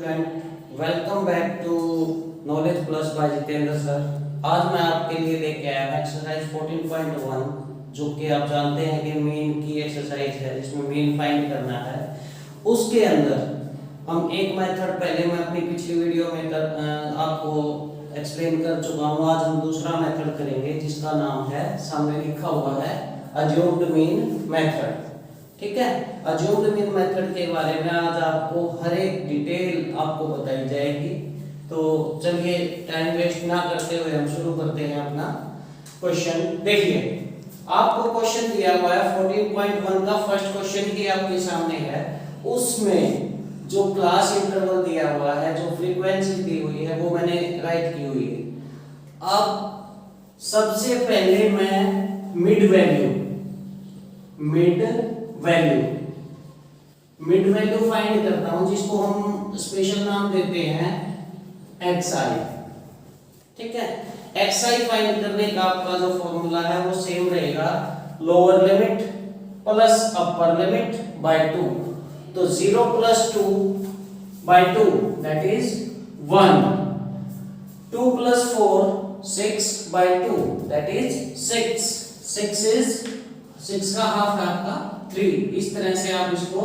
Student, welcome back to knowledge plus by Jitendra sir. आज मैं आपके लिए लेके आया हूँ एक्सरसाइज 14.1, जो कि आप जानते हैं कि मीन की एक्सरसाइज है, जिसमें मीन फाइंड करना है। उसके अंदर हम एक मेथड पहले मैं अपनी पिछली वीडियो में आपको एक्सप्लेन कर चुका हूँ। आज हम दूसरा मेथड करेंगे जिसका नाम है, सामने लिखा हुआ है, अज्यूम्ड मीन मेथड। ठीक है, अज्यूम्ड मीन मेथड के बारे में आज आपको हर एक डिटेल आपको बताई जाएगी। तो चलिए टाइम वेस्ट ना करते हुए हम शुरू करते हैं अपना क्वेश्चन। देखिए, आपको क्वेश्चन दिया हुआ है 14.1 का फर्स्ट क्वेश्चन ही आपके सामने है। उसमें जो क्लास इंटरवल दिया हुआ है, जो फ्रीक्वेंसी दी हुई है, वो मैंने राइट की हुई है। अब सबसे पहले मैं मिड वैल्यू फाइंड करता हूं, जिसको हम स्पेशल नाम देते हैं xi। ठीक है, xi फाइंड करने का आपका जो फॉर्मूला है वो सेम रहेगा, lower limit plus upper limit by 2। तो 0 plus 2 by 2 that is 1, 2 plus 4 6 by 2 that is 6, 6 का हाफ है आपका 3। इस तरह से आप इसको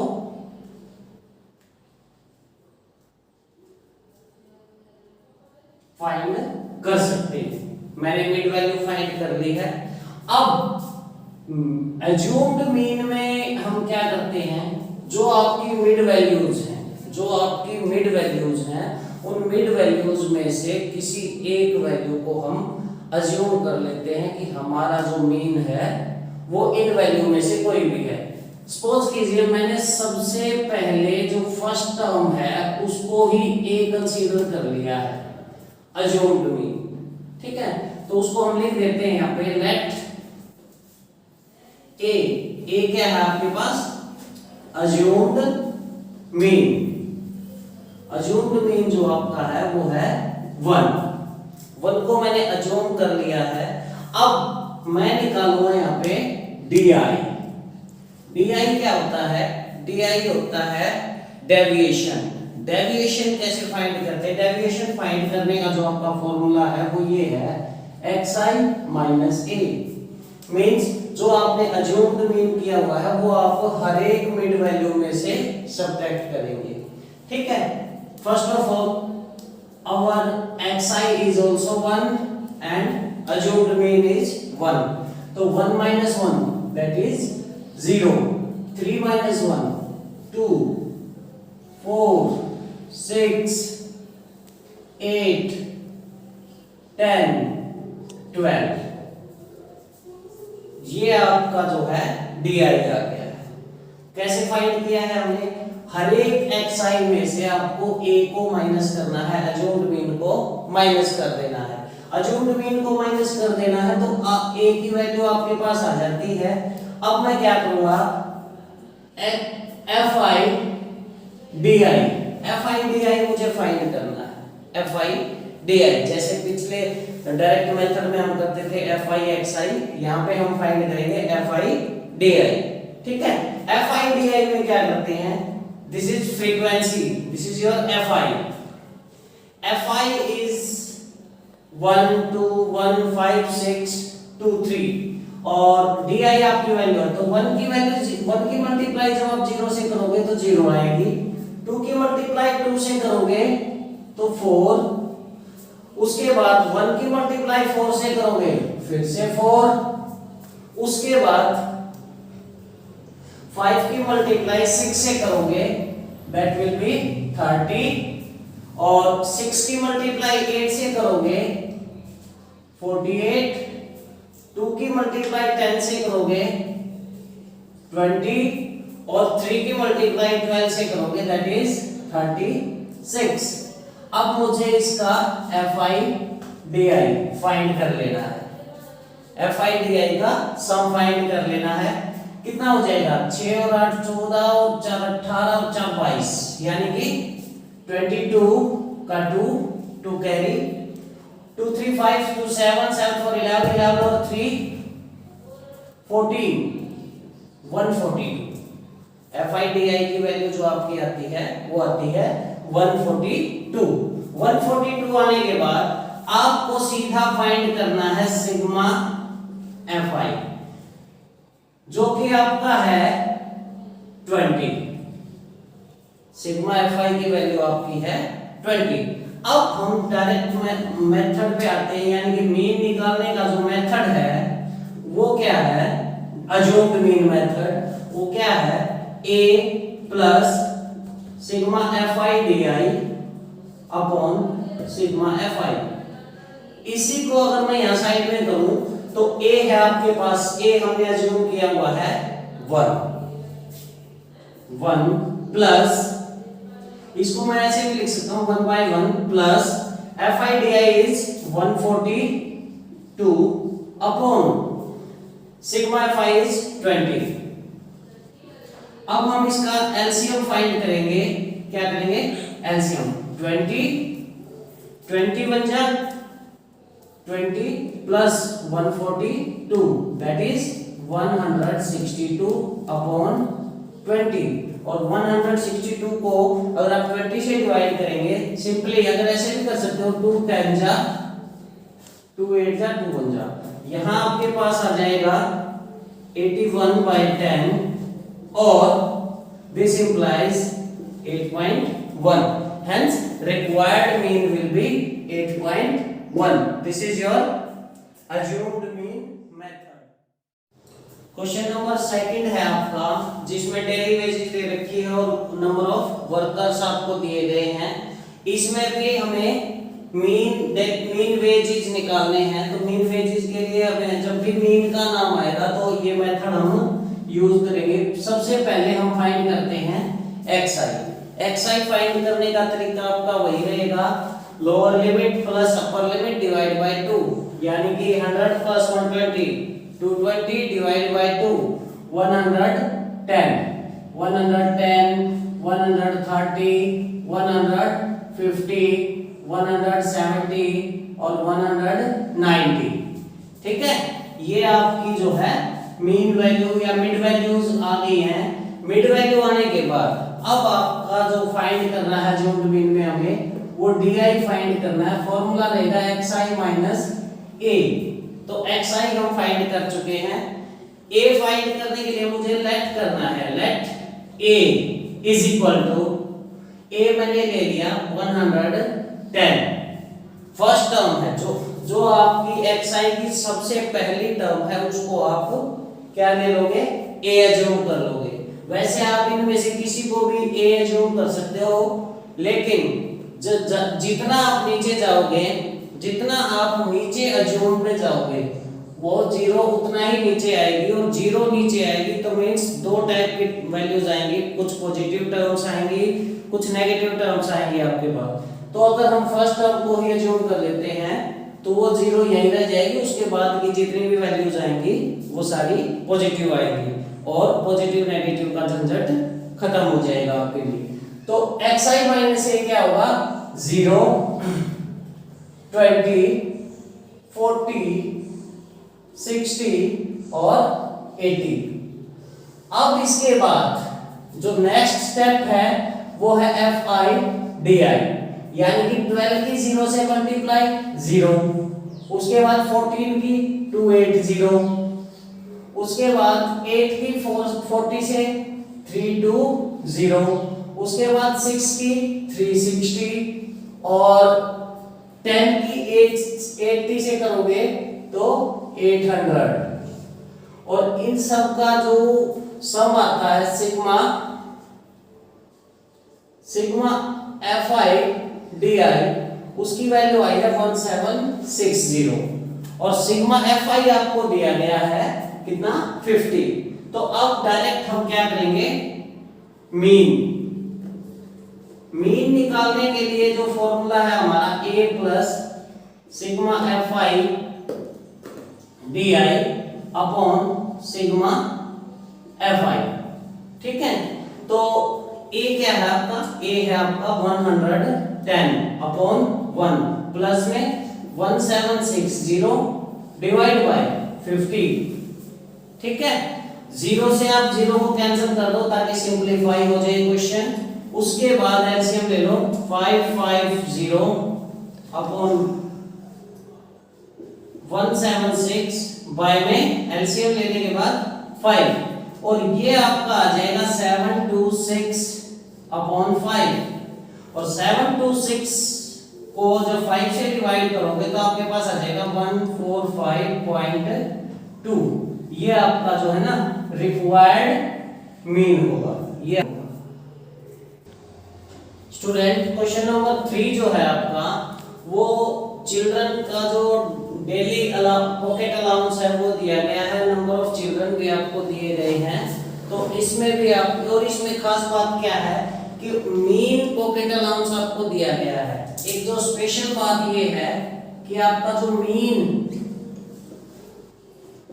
फाइंड कर सकते हैं। मैंने मिड वैल्यू फाइंड कर ली है। अब अज्यूम्ड मीन में हम क्या करते हैं, जो आपकी मिड वैल्यूज हैं, उन मिड वैल्यूज में से किसी एक वैल्यू को हम अज्यूम कर लेते हैं कि हमारा जो मीन है वो इन वैल्यू में से कोई भी है। सपोज कीजिए मैंने सबसे पहले जो फर्स्ट टर्म है उसको ही ए कंसीडर कर लिया है अज्यूम्ड मीन। ठीक है, तो उसको हम लिख देते हैं यहाँ पे, लेट ए क्या है आपके पास, अज्यूम्ड मीन। अज्यूम्ड मीन जो आपका है वो है 1 को मैंने अज्यूम कर लिया है। अब मैं निकालूंगा यहाँ पे DI क्या होता है, DI होता है डेविएशन। डेविएशन कैसे फाइंड करते हैं, डेविएशन फाइंड करने का जो आपका फॉर्मूला है वो ये है, xi माइनस a। मींस जो आपने अज्यूम्ड मीन किया हुआ है वो आप हर एक मिड वैल्यू में से सब्ट्रैक्ट करेंगे। ठीक है, first of all our xi is also 1 and assumed mean is 1, तो 1 minus 1 that is 0, 3 minus 1 2, 4 6 8 10 12। ये आपका जो है DI आ गया है। कैसे फाइंड किया है हमने, हर एक xi में से आपको a को माइनस करना है, अज्यूम्ड मीन को माइनस कर देना है। अज्यूम्ड मीन को माइनस कर देना है तो a की वैल्यू आपके पास आ जाती है। अब मैं क्या करूंगा, fi di मुझे फाइंड करना है, fi di। जैसे पिछले डायरेक्ट मेथड में हम करते थे fi xi, यहाँ पे हम फाइंड करेंगे fi di। ठीक है, fi di में क्या करते हैं, this is frequency, this is your fi is 1 2 1 5 6 2 3 और di आपकी वैल्यू है। तो 1 की वैल्यू 1 की मल्टीप्लाई जब आप 0 से करोगे तो 0 आएगी, 2 की मल्टीप्लाई 2 से करोगे तो 4, उसके बाद 1 की मल्टीप्लाई 4 से करोगे फिर से 4, उसके बाद 5 की मल्टीप्लाई 6 से करोगे that will be 30, और 6 की मल्टीप्लाई 8 से करोगे 48, 2 की मल्टीप्लाई 10 से करोगे 20, और 3 की मल्टीप्लाई 12 से करोगे that is 36। अब मुझे इसका fi di फाइंड कर लेना है, fi di का सम फाइंड कर लेना है। कितना हो जाएगा, 6 और 8 14 और 4 18 और 4 22, यानी कि 22 का 2 कैरी, 2 3 5 2 7 7 4 11 11 और 3 14 142। fi di की वैल्यू जो आपकी आती है वो आती है 142 आने के बाद आपको सीधा फाइंड करना है सिग्मा Fi, जो कि आपका है 20। सिग्मा Fi की वैल्यू आपकी है 20। अब हम डायरेक्ट मेथड पे आते हैं, यानी कि मीन निकालने का जो मेथड है वो क्या है, अज्यूम्ड मीन मेथड, वो क्या है, a plus sigma Fi di upon sigma Fi। इसी को अगर मैं यहां साइड में करूं तो a है आपके पास, a हमने अज्यूम किया हुआ है 1 प्लस, इसको मैं ऐसे भी लिख सकता हूं 1/1 plus Fi di is 142 upon sigma Fi is 20। अब हम इसका एलसीएम फाइंड करेंगे। क्या करेंगे, एलसीएम 20 बन जा 20 प्लस 142 दैट इज 162 अपॉन 20। और 162 को अगर आप 20 से डिवाइड करेंगे, सिंपली अगर ऐसे भी कर सकते हो 2 10 जा 2 8 जा 2 1 जा, यहां आपके पास आ जाएगा 81/10 और this implies 8.1, hence required mean will be 8.1. This is your assumed mean method. Question number second है आपका, जिसमें डेली वेजेस दे रखी है और नंबर ऑफ वर्कर्स आपको दिए गए हैं। इसमें भी हमें मीन वेजेस निकालने हैं। तो मीन वेजेस के लिए हमें जब भी मीन का नाम आएगा तो ये मेथड हम यूज करेंगे। सबसे पहले हम फाइंड करते हैं xi फाइंड करने का तरीका आपका वही रहेगा, lower limit plus upper limit divide by 2, यानी कि 100 प्लस 120 220 डिवाइड बाय 2 110 110 130 150 170 और 190। ठीक है, ये आपकी जो है मीन वैल्यू या मिड वैल्यूज आ गई हैं। मिड वैल्यू आने के बाद अब आपका जो फाइंड करना है जो मीन में हमें वो di फाइंड करना है। फॉर्मूला रहेगा xi माइनस a। तो xi हम फाइंड कर चुके हैं। a फाइंड करने के लिए मुझे लेट करना है, let a is equal to, a मैंने ले लिया 110, फर्स्ट टर्म है जो आपकी xi की सबसे पहली टर्म है, उसको आप क्या ले लोगे, a अज्यूम कर लोगे। वैसे आप इनमें से किसी को भी a अज्यूम कर सकते हो, लेकिन जितना आप नीचे जाओगे, जितना आप नीचे अज्यूम पे जाओगे वो जीरो उतना ही नीचे आएगी, और जीरो नीचे आएगी तो मींस दो टाइप की वैल्यूज आएंगी, कुछ पॉजिटिव टर्म्स आएंगी, कुछ नेगेटिव टर्म्स आएंगी आपके पास। तो अगर हम फर्स्ट टर्म को ही अज्यूम कर लेते हैं तो वो जीरो यहीं रह जाएगी, उसके बाद की जितनी भी वैल्यूज आएंगी वो सारी पॉजिटिव आएंगी और पॉजिटिव नेगेटिव का झंझट खत्म हो जाएगा आपके लिए। तो xi माइनस a क्या होगा, 0 20 40 60 और 80। अब इसके बाद जो नेक्स्ट स्टेप है वो है fi di, यानी कि 12 की 0 से मल्टीप्लाई 0, उसके बाद 14 की 280, उसके बाद 8 की 40 से 320, उसके बाद 6 की 360 और 10 की 80 से करोगे तो 800। और इन सब का जो सम आता है सिग्मा fi di, उसकी वैल्यू आई है 1760 और सिग्मा fi आपको दिया गया है कितना, 50। तो अब डायरेक्ट हम क्या करेंगे, मीन निकालने के लिए जो फॉर्मूला है हमारा a plus sigma fi di upon sigma fi। ठीक है, तो a क्या है आपका, a है आपका 110 अपॉन 1 प्लस में 1760 डिवाइड बाय 50। ठीक है, जीरो से आप जीरो को कैंसिल कर दो ताकि सिंपलीफाई हो जाए क्वेश्चन। उसके बाद एलसीएम ले लो 550 अपॉन 176 बाय में एलसीएम लेने के बाद 5 और ये आपका आ जाएगा 726 अपॉन 5 और 726 को जब 5 से डिवाइड करोगे तो आपके पास आ जाएगा 145.2। ये आपका जो है ना रिक्वायर्ड मीन होगा। ये स्टूडेंट क्वेश्चन नंबर 3 जो है आपका वो चिल्ड्रन का जो डेली पॉकेट अलाउंस है वो दिया गया है, नंबर ऑफ चिल्ड्रन भी आपको दिए गए हैं। तो इसमें भी आप और इसमें खास बात क्या है कि मीन पॉकेट अलाउंस आपको दिया गया है। एक जो स्पेशल बात ये है कि आपका जो मीन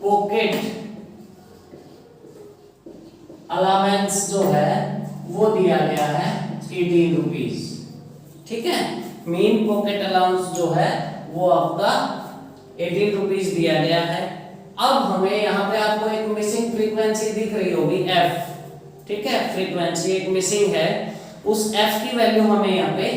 पॉकेट अलाउंस जो है वो दिया गया है 18 रुपीज। ठीक है, मीन पॉकेट अलाउंस जो है वो आपका 18 रुपीज दिया गया है। अब हमें यहाँ पे आपको एक मिसिंग फ्रीक्वेंसी दिख रही होगी f। ठीक है, फ्रीक्वेंसी एक मिसिंग है, उस f की वैल्यू हमें यहाँ पे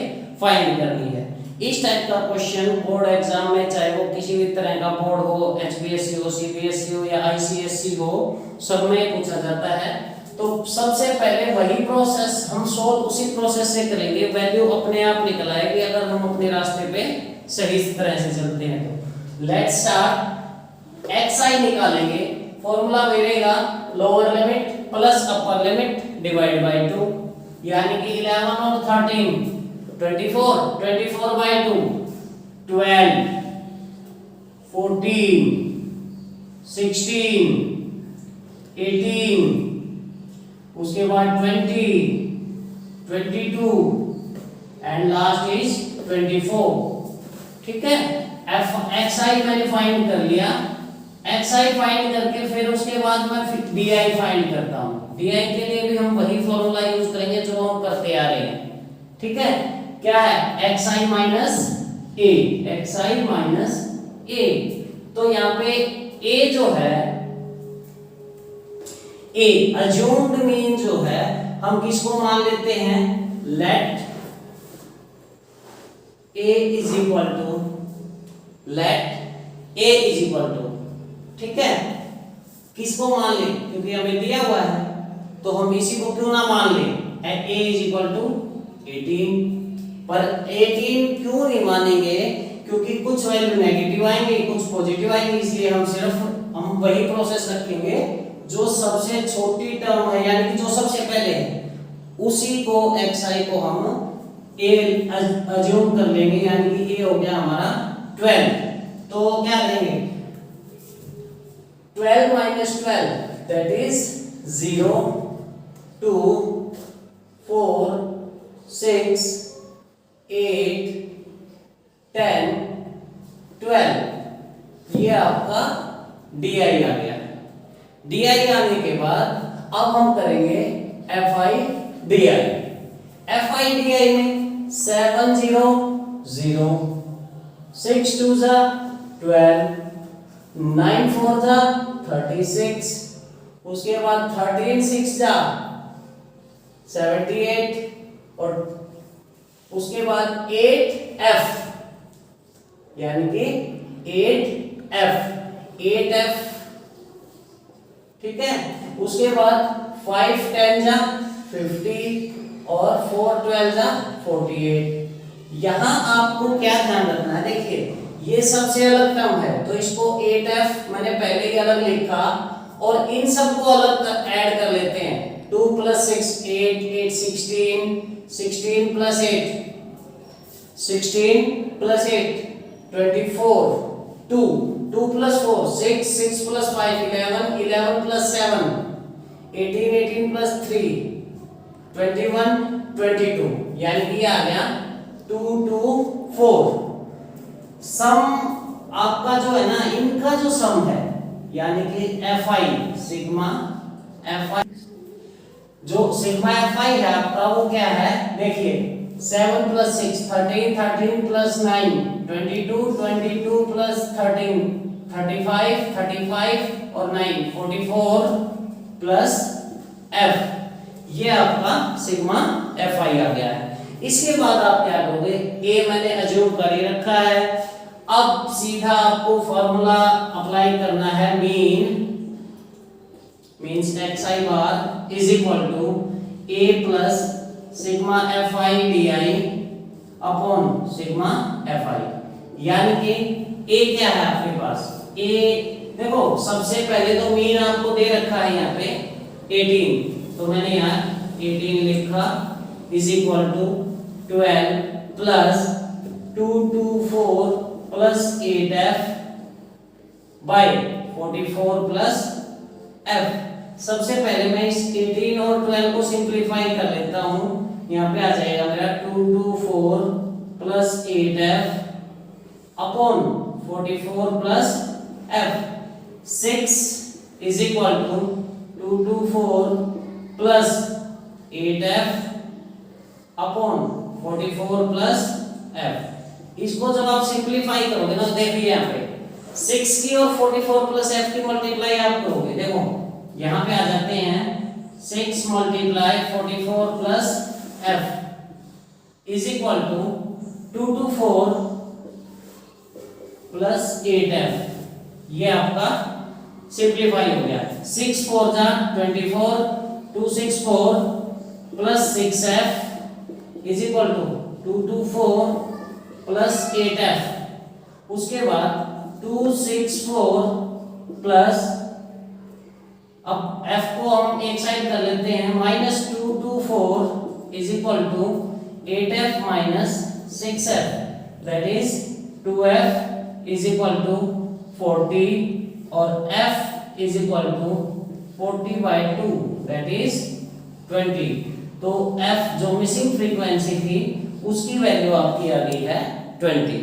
फाइंड करनी है। इस टाइप का क्वेश्चन बोर्ड एग्जाम में चाहे वो किसी भी तरह का बोर्ड हो, एचबीएससी हो, सीबीएसई हो या आईसीएसई हो, सब में पूछा जाता है। तो सबसे पहले वही प्रोसेस हम सोल्व उसी प्रोसेस से करेंगे, वैल्यू अपने आप निकल आएगी अगर हम अपने रास्ते पे सही तरह से चलते हैं। तो लेट्स स्टार्ट, xi निकालेंगे, फॉर्मूला मिलेगा lower limit plus upper limit divide by 2, यानी कि 11 और 13 24, 24 बाय 2 12, 14, 16, 18, उसके बाद 20, 22 एंड लास्ट इज 24। ठीक है, xi मैंने फाइंड कर लिया, xi फाइंड करके फिर उसके बाद मैं di फाइंड करता हूं। di के लिए भी हम वही फॉर्मूला यूज करेंगे जो हम करते आ रहे हैं। ठीक है, क्या है xi माइनस a। तो यहाँ पे a जो है a अज्यूम्ड मीन जो है हम किसको मान लेते हैं, let a is equal to ठीक है, किसको मान ले, क्योंकि हमें दिया हुआ है तो हम इसी को क्यों ना मान ले, a इज इक्वल टू 18। पर 18 क्यों नहीं मानेंगे, क्योंकि कुछ वैल्यू नेगेटिव आएंगे कुछ पॉजिटिव आएंगे, इसलिए हम वही प्रोसेस रखेंगे जो सबसे छोटी टर्म है, यानी कि जो सबसे पहले है उसी को xi को हम a अज्यूम कर लेंगे, यानी कि a हो गया हमारा 12। तो क्या करेंगे 12 minus 12 that is 0, 2, 4, 6, 8, 10, 12। ये आपका di आ गया। di आने के बाद अब हम करेंगे fi di में 7 0 0, 6 2 12, 9 4 36, उसके बाद 13 6 78 और उसके बाद 8f, यानी कि 8f। ठीक है, उसके बाद 5 10 50 और 4 12 48। यहां आपको क्या ध्यान रखना है, देखिए ये सबसे अलग टर्म है तो इसको 8f मैंने पहले ही अलग लिखा और इन सबको अलग ऐड कर लेते हैं। 2 + 6 8, 8 16, 16 + 8 16 + 8 24, 2 2 + 4 6, 6 + 5 11, 11 + 7 18, 18 + 3 21, 22, यानी कि आ गया 2 2 4। सम आपका जो है ना इनका जो सम है यानी कि fi सिग्मा fi, जो सिग्मा fi है आपका वो क्या है, देखिए 7 + 6 13, 13 + 9 22, 22 + 13 35, 35 और 9 44 + f, ये आपका सिग्मा fi आ गया है। इसके बाद आप क्या करोगे, a मैंने अज्यूम कर ही रखा है, अब सीधा आपको फॉर्मूला अप्लाई करना है, means xi bar is equal to a plus sigma fi di upon sigma fi। यानी कि a क्या है आपके पास, a देखो सबसे पहले तो मीन आपको दे रखा है यहाँ पे 18, तो मैंने यहाँ 18 लिखा is equal to 12 plus 224 plus 8f by 44 plus f। सबसे पहले मैं इस 18 और 12 को सिंपलीफाई कर लेता हूँ, यहाँ पे आ जाएगा मेरा 224 plus 8f upon 44 plus f। 6 is equal to 224 plus 8f upon 44 plus f। इसको जब आप सिंपलीफाई करोगे ना, देखिए यहाँ पे 6 की और 44 प्लस f की मल्टीप्लाई आप करोगे, देखो यहाँ पे आ जाते हैं 6 multiply 44 plus f is equal to 224 plus 8f। ये आपका सिंपलीफाई हो गया। 6 4 जा 24, 264 plus 6f is equal to 224 plus 8f। उसके बाद 264 प्लस, अब f को हम एक साइड कर लेते हैं, minus 224 is equal to 8f minus 6f, that is 2f is equal to 40 और f is equal to 40/2, that is 20। तो f जो मिसिंग फ्रीक्वेंसी थी उसकी वैल्यू आपकी आ गई है 20।